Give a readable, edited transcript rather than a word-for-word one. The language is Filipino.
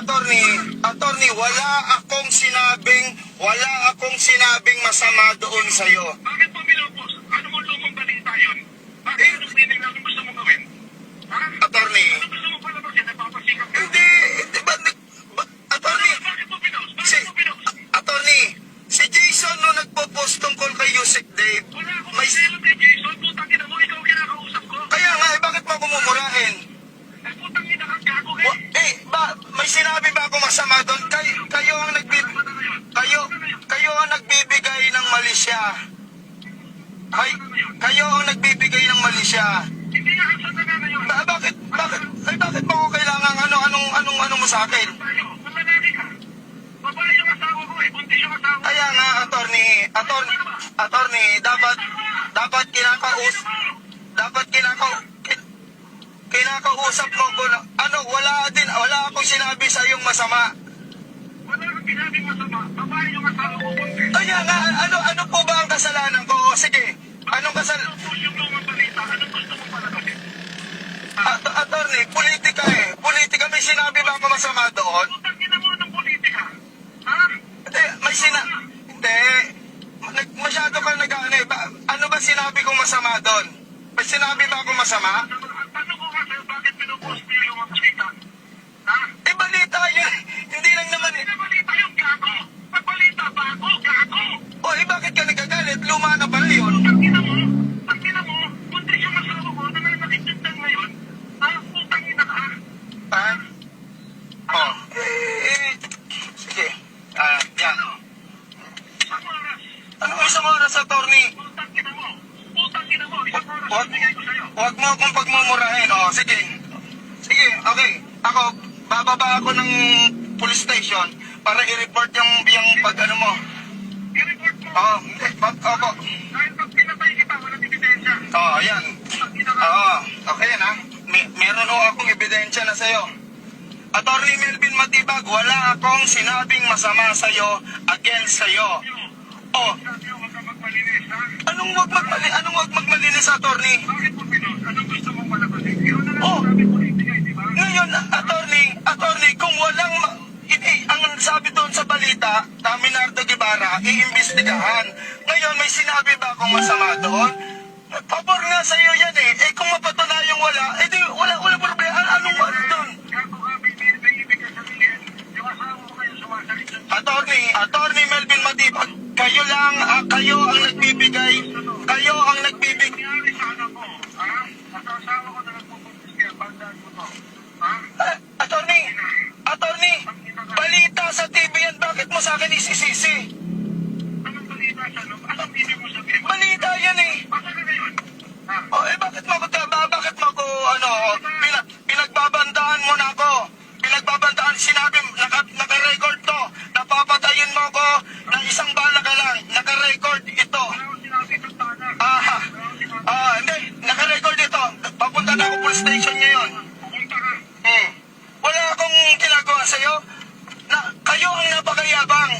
attorney, wala akong sinabing masama doon sa'yo. Bakit mo binopos? Ano mo lumang balita yun? Bakit anong cleaning natin gusto mo gawin? Ha? Attorney, Ano gusto mo palabasin? Napapasikat ka? hindi, attorney, Bakit mo pinost? Bakit mo pinost? attorney, si Jason no nagpo-post tungkol kay Yusek Dave. Wala akong pakialam kay Jason. Putang ina mo, ikaw kinakausap ko. Kaya nga, bakit mo kumumurahin? Eh, putang ina kang gago May sinabi ba ako masama doon? Kayo ang nagbibigay ng mali siya. Kayo ang nagbibigay ng mali siya. Hindi nga ang sanda na yun. Bakit mo ko kailangan ano mo sa akin? Tayo, malalaki ka. Babae yung asawa ko eh. Buntis yung asawa ko. Kaya nga, attorney, dapat kinakausap mo ko na, wala akong sinabi sa iyong masama. Wala kang ginabing masama. Babae yung asawa ko buntis. Kaya nga, ano po ba ang kasalanan ko? Sige, anong kasalanan? Tapos yung lumang balita, anong gusto mo palabasin? Attorney, politika eh. Politika, may sinabi ba ako masama doon? Putang ina mo ng politika. Ha? Hindi, hindi. Masyado ka nag-ano eh. Ano ba sinabi kong masama doon? May sinabi ba ako masama? Ang tanong ko nga sa'yo, bakit pinupost mo yung lumang balita? Ha? Balita yun. Hindi lang naman eh. Hindi na balita yung gago. Pag balita ba ako, gago? Bakit ka nagagalit? Luma na pala yun. Putang ina mo, buntis yung asawa ko na nakikita ngayon. Ha? Putang ina ka. Ha? Sige. Yan. Isang oras. Anong isang oras, attorney? Putang ina mo. Isang oras bigay ko sa'yo. Huwag mo akong pagmumurahin. Sige. Sige, okay. Ako, bababa ako ng police station para i-report yung pag-ano mo. I-report mo. Opo. Dahil pag pinatay kita, walang ebidensya. Yan. Putang ina ka. Okay yan ha. Meron ho akong ebidensya na sa'yo. Attorney Melvin Matibag, wala akong sinabing masama sa'yo against sa'yo. Sabi mo, huwag ka magmalinis, ha? Anong wag magmalinis, attorney? Bakit mo pinost? Anong gusto mong palabasin? Ikaw na lang Oh. sabi mo ibigay, di ba? Ngayon, attorney, kung walang, ang sabi doon sa balita, na Minardo Guevara, iimbestigahan. Ngayon, may sinabi ba akong masama doon? Pabor nga sa iyo yan eh. Kung mapatunayang wala, di wala problema. Anong wala doon? Gago ka, may ibig ka sabihin. Yung asawa ko kayo sumasalit doon. Attorney Melvin Matibag, kayo ang nagbibigay, Nangyari sa anak ko, ha? At asawa ko na nagpupuntis kaya, bandaan mo to. Ha? Attorney, balita sa TV yan, bakit mo sa akin isisisi? Anong balita sa ano? Anong ibig mo sabihin? Balita yan eh. Basta ka ngayon. Ha? Bakit mo ko, pinagbabandaan mo na ako? Sinabi, naka-record to. Napapatayin mo ko na isang bala ka lang. Naka-record ito. Wala akong sinabi sa tanak. Hindi. Naka-record ito. Papunta na ako police station ngayon. Pumunta ka. Wala akong ginagawa sa'yo. Kayo ang napakayabang.